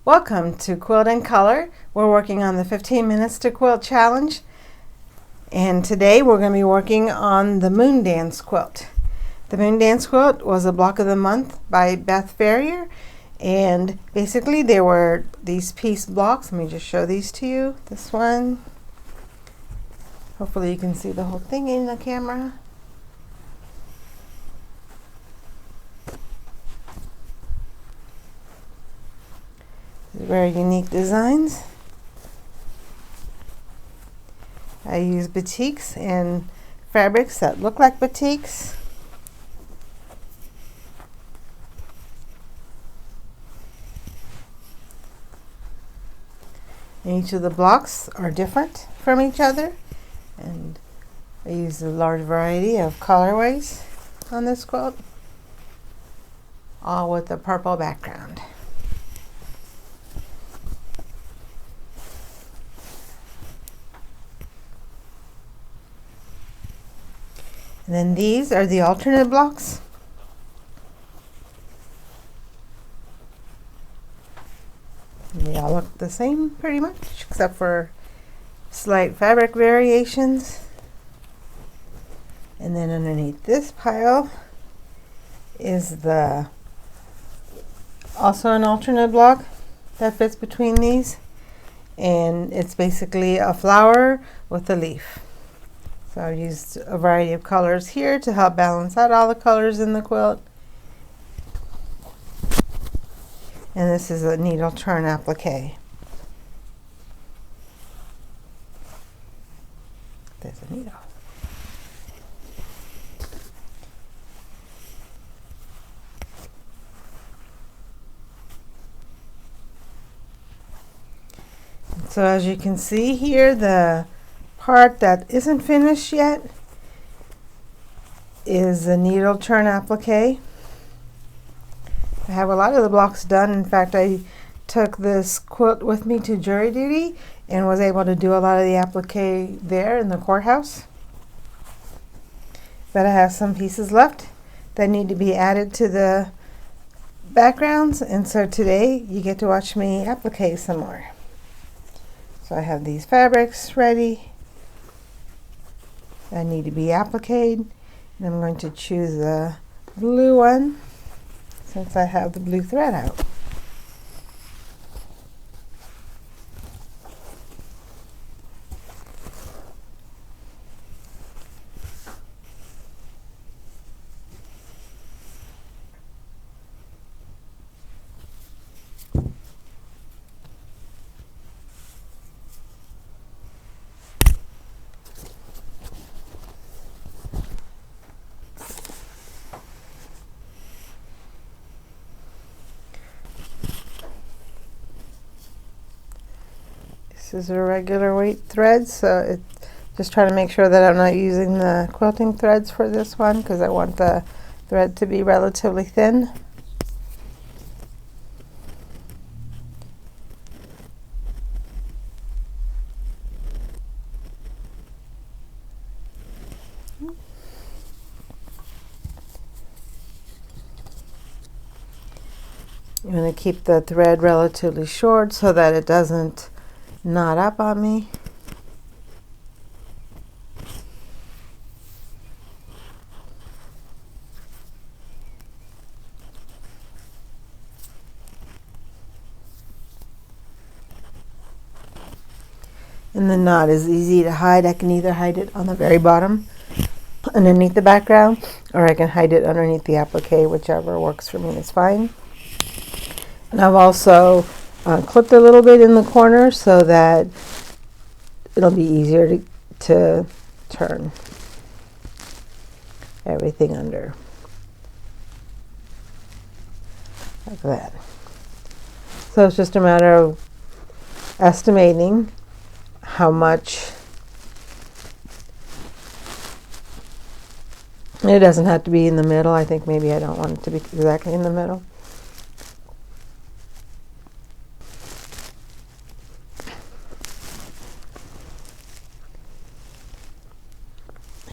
Welcome to Quilt and Color. We're working on the 15 Minutes to Quilt Challenge. And today we're going to be working on the Moondance Quilt. The Moondance Quilt was a block of the month by Beth Ferrier. And basically there were these piece blocks. Let me just show these to you. This one. Hopefully you can see the whole thing in the camera. Very unique designs. I use batiks and fabrics that look like batiks. And each of the blocks are different from each other, and I use a large variety of colorways on this quilt, all with a purple background. And then these are the alternate blocks. And they all look the same pretty much, except for slight fabric variations. And then underneath this pile is also an alternate block that fits between these. And it's basically a flower with a leaf. So I've used a variety of colors here to help balance out all the colors in the quilt. And this is a needle turn applique. There's a needle. And so as you can see here, the part that isn't finished yet is a needle turn applique. I have a lot of the blocks done. In fact, I took this quilt with me to jury duty and was able to do a lot of the applique there in the courthouse. But I have some pieces left that need to be added to the backgrounds, and so today you get to watch me applique some more. So I have these fabrics ready that need to be appliqued, and I'm going to choose the blue one since I have the blue thread out. This is a regular weight thread, so just try to make sure that I'm not using the quilting threads for this one because I want the thread to be relatively thin. I'm going to keep the thread relatively short so that it doesn't knot up on me. And the knot is easy to hide. I can either hide it on the very bottom underneath the background, or I can hide it underneath the applique. Whichever works for me is fine. And I've also clipped a little bit in the corner so that it'll be easier to turn everything under, like that. So it's just a matter of estimating how much. It doesn't have to be in the middle. I think maybe I don't want it to be exactly in the middle.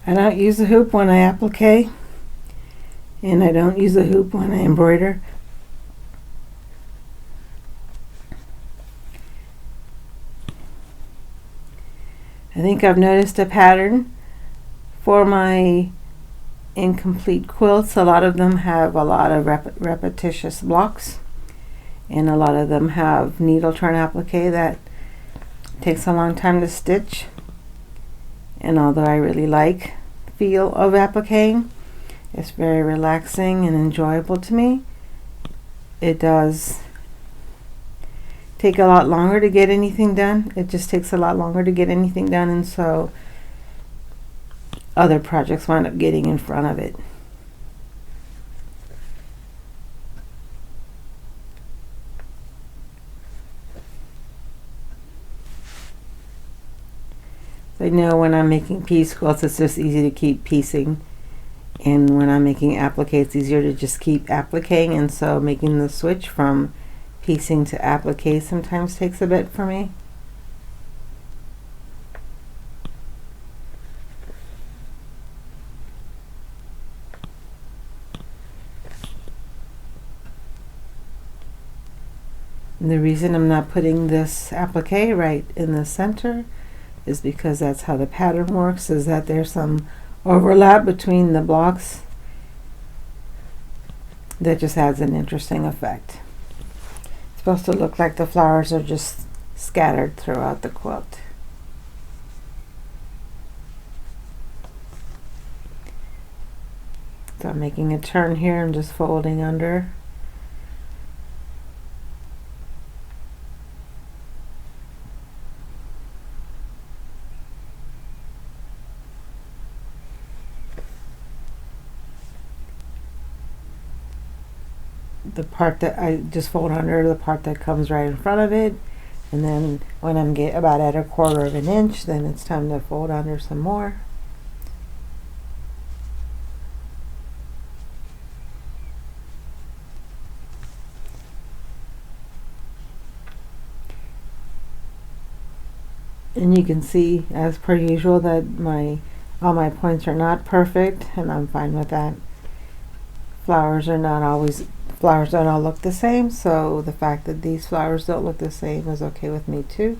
I don't use a hoop when I applique, and I don't use a hoop when I embroider. I think I've noticed a pattern for my incomplete quilts. A lot of them have a lot of repetitious blocks, and a lot of them have needle turn applique that takes a long time to stitch. And although I really like the feel of appliquing, it's very relaxing and enjoyable to me, it does take a lot longer to get anything done. It just takes a lot longer to get anything done, and so other projects wind up getting in front of it. I know when I'm making piece quilts, it's just easy to keep piecing, and when I'm making applique, it's easier to just keep appliquing, and so making the switch from piecing to applique sometimes takes a bit for me. And the reason I'm not putting this applique right in the center is because that's how the pattern works, is that there's some overlap between the blocks that just adds an interesting effect. It's supposed to look like the flowers are just scattered throughout the quilt. So I'm making a turn here and just folding under. The part that I just fold under, the part that comes right in front of it, and then when I'm about at 1/4 of an inch, then it's time to fold under some more. And you can see, as per usual, that all my points are not perfect, and I'm fine with that. Flowers don't all look the same, so the fact that these flowers don't look the same is okay with me too.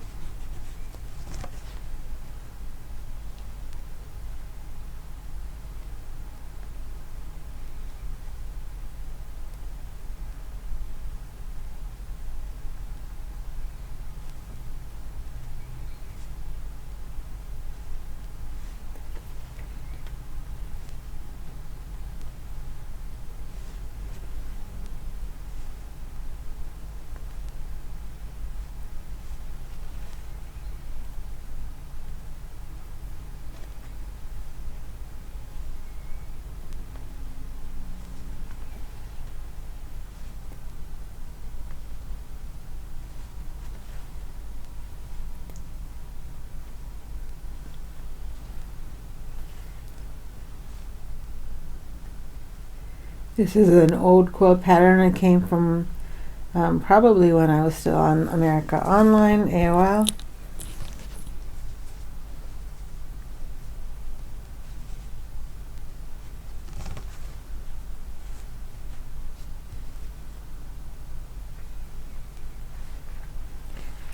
This is an old quilt pattern. It came from probably when I was still on America Online, AOL.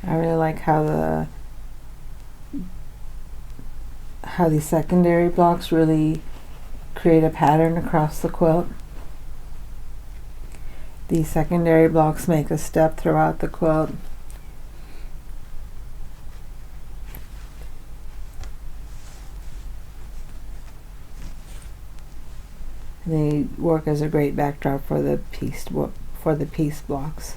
I really like how the secondary blocks really create a pattern across the quilt. These secondary blocks make a step throughout the quilt. And they work as a great backdrop for the piece blocks.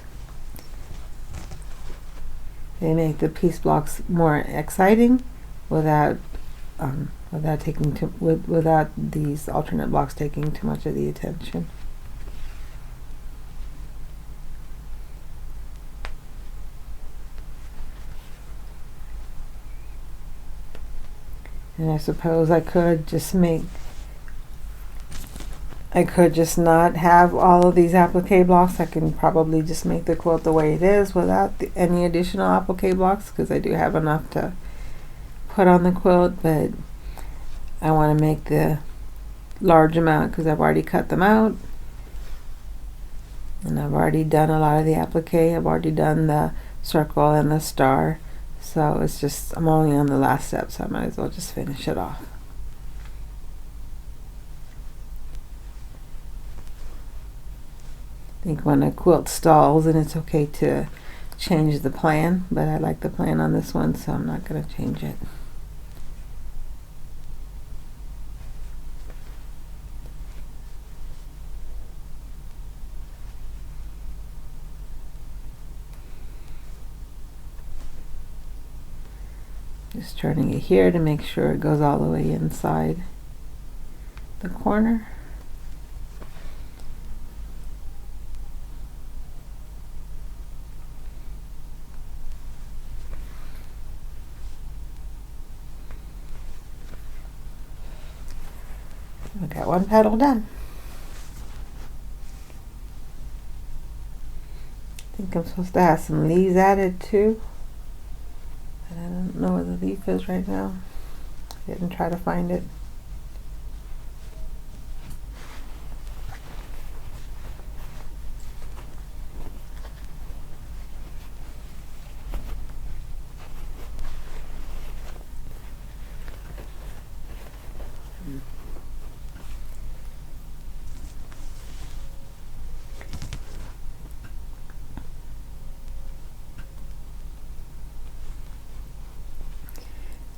They make the piece blocks more exciting without these alternate blocks taking too much of the attention. And I suppose I could just not have all of these applique blocks. I can probably just make the quilt the way it is without any additional applique blocks, because I do have enough to put on the quilt, but I want to make the large amount because I've already cut them out. And I've already done a lot of the applique. I've already done the circle and the star. So it's just, I'm only on the last step, so I might as well just finish it off. I think when a quilt stalls, and it's okay to change the plan, but I like the plan on this one, so I'm not going to change it. Just turning it here to make sure it goes all the way inside the corner. We got one petal done. I think I'm supposed to have some leaves added too. And I don't know where the leaf is right now. I didn't try to find it.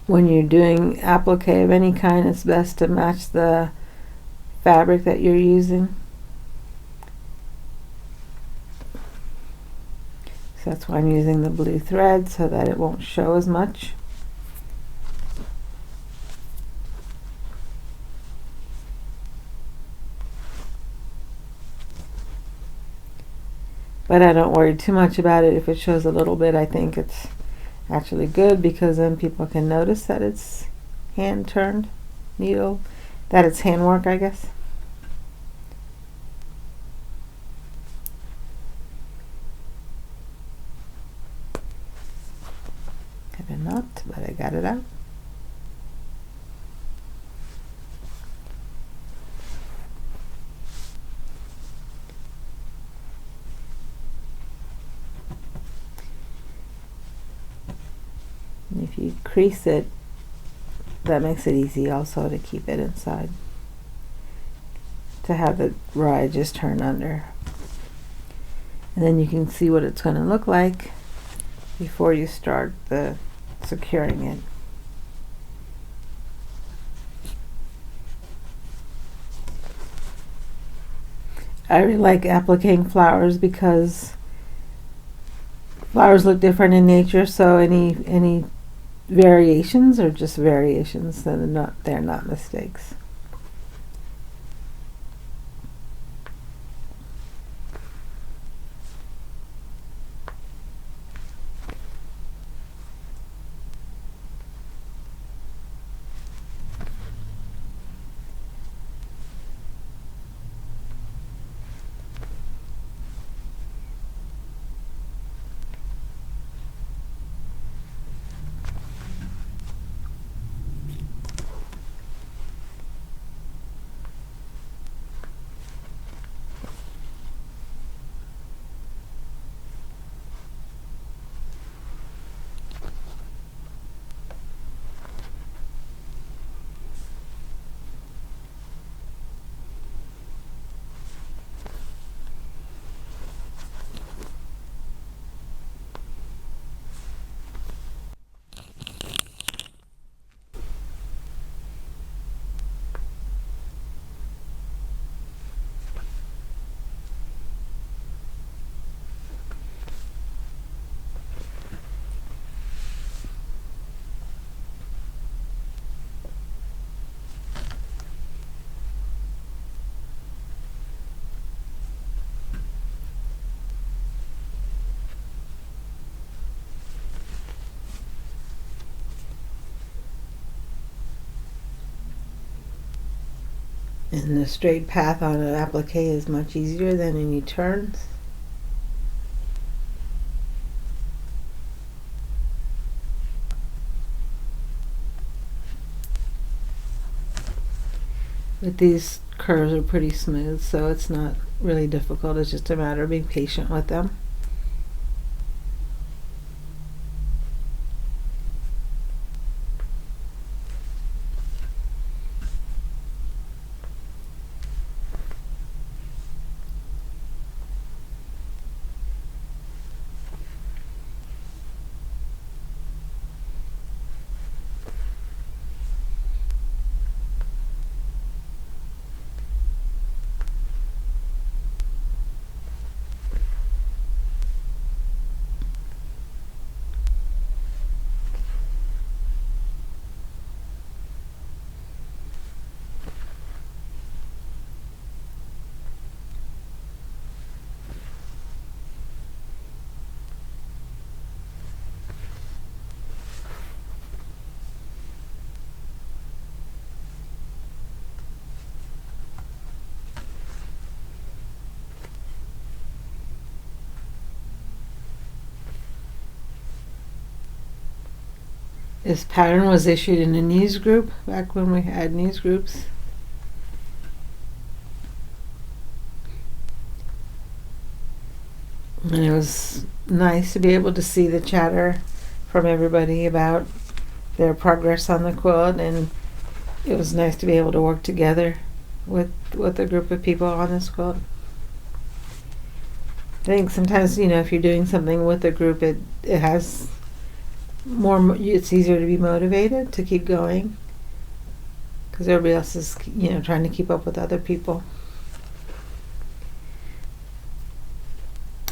When you're doing applique of any kind, it's best to match the fabric that you're using. So that's why I'm using the blue thread, so that it won't show as much. But I don't worry too much about it. If it shows a little bit, I think it's actually good, because then people can notice that it's hand turned needle, that it's handwork, I guess. Kind of not, but I got it out. And if you crease it, that makes it easy also to keep it inside, to have the rye just turn under. And then you can see what it's going to look like before you start the securing it. I really like appliquing flowers because flowers look different in nature, so any variations are just variations, and they're not mistakes. And the straight path on an applique is much easier than any turns. But these curves are pretty smooth, so it's not really difficult. It's just a matter of being patient with them. This pattern was issued in a news group back when we had news groups. And it was nice to be able to see the chatter from everybody about their progress on the quilt, and it was nice to be able to work together with a group of people on this quilt. I think sometimes, if you're doing something with a group, it has more, it's easier to be motivated to keep going because everybody else is, trying to keep up with other people.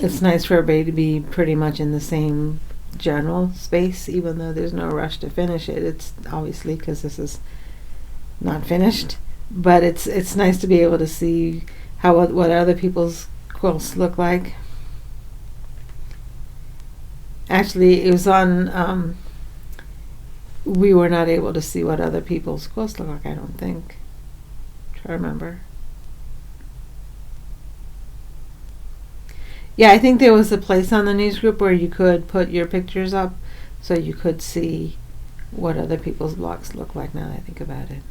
It's nice for everybody to be pretty much in the same general space, even though there's no rush to finish it. It's obviously because this is not finished, but it's nice to be able to see what other people's quilts look like. Actually, it was on, we were not able to see what other people's quilts look like, I don't think. Try to remember. Yeah, I think there was a place on the news group where you could put your pictures up so you could see what other people's blocks look like, now that I think about it.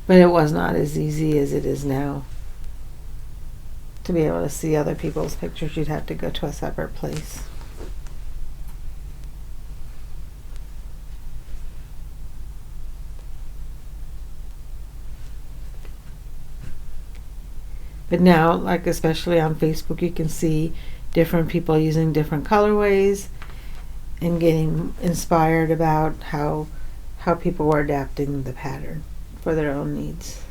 But it was not as easy as it is now. To be able to see other people's pictures, you'd have to go to a separate place. But now, like especially on Facebook, you can see different people using different colorways and getting inspired about how people were adapting the pattern for their own needs.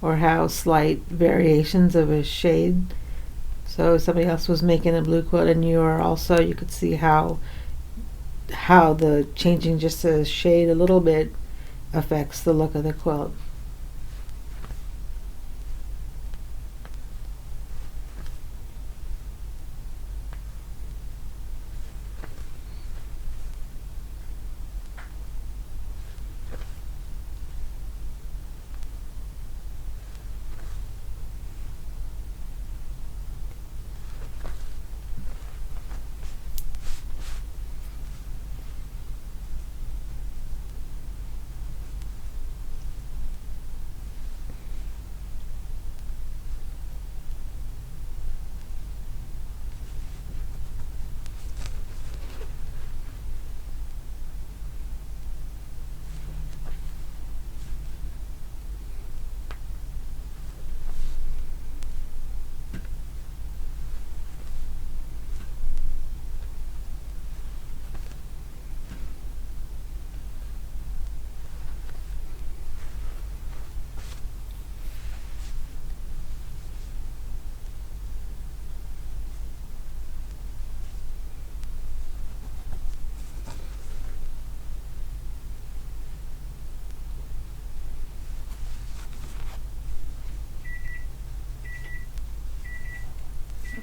Or how slight variations of a shade. So somebody else was making a blue quilt and you could see how the changing just a shade a little bit affects the look of the quilt.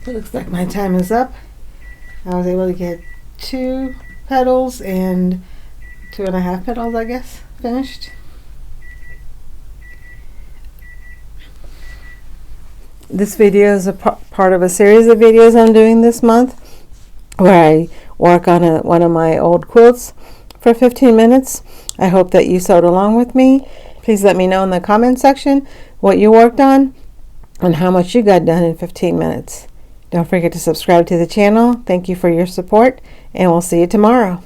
It looks like my time is up. I was able to get 2 petals and 2.5 petals, I guess, finished. This video is a part of a series of videos I'm doing this month where I work on one of my old quilts for 15 minutes. I hope that you sewed along with me. Please let me know in the comment section what you worked on and how much you got done in 15 minutes. Don't forget to subscribe to the channel. Thank you for your support, and we'll see you tomorrow.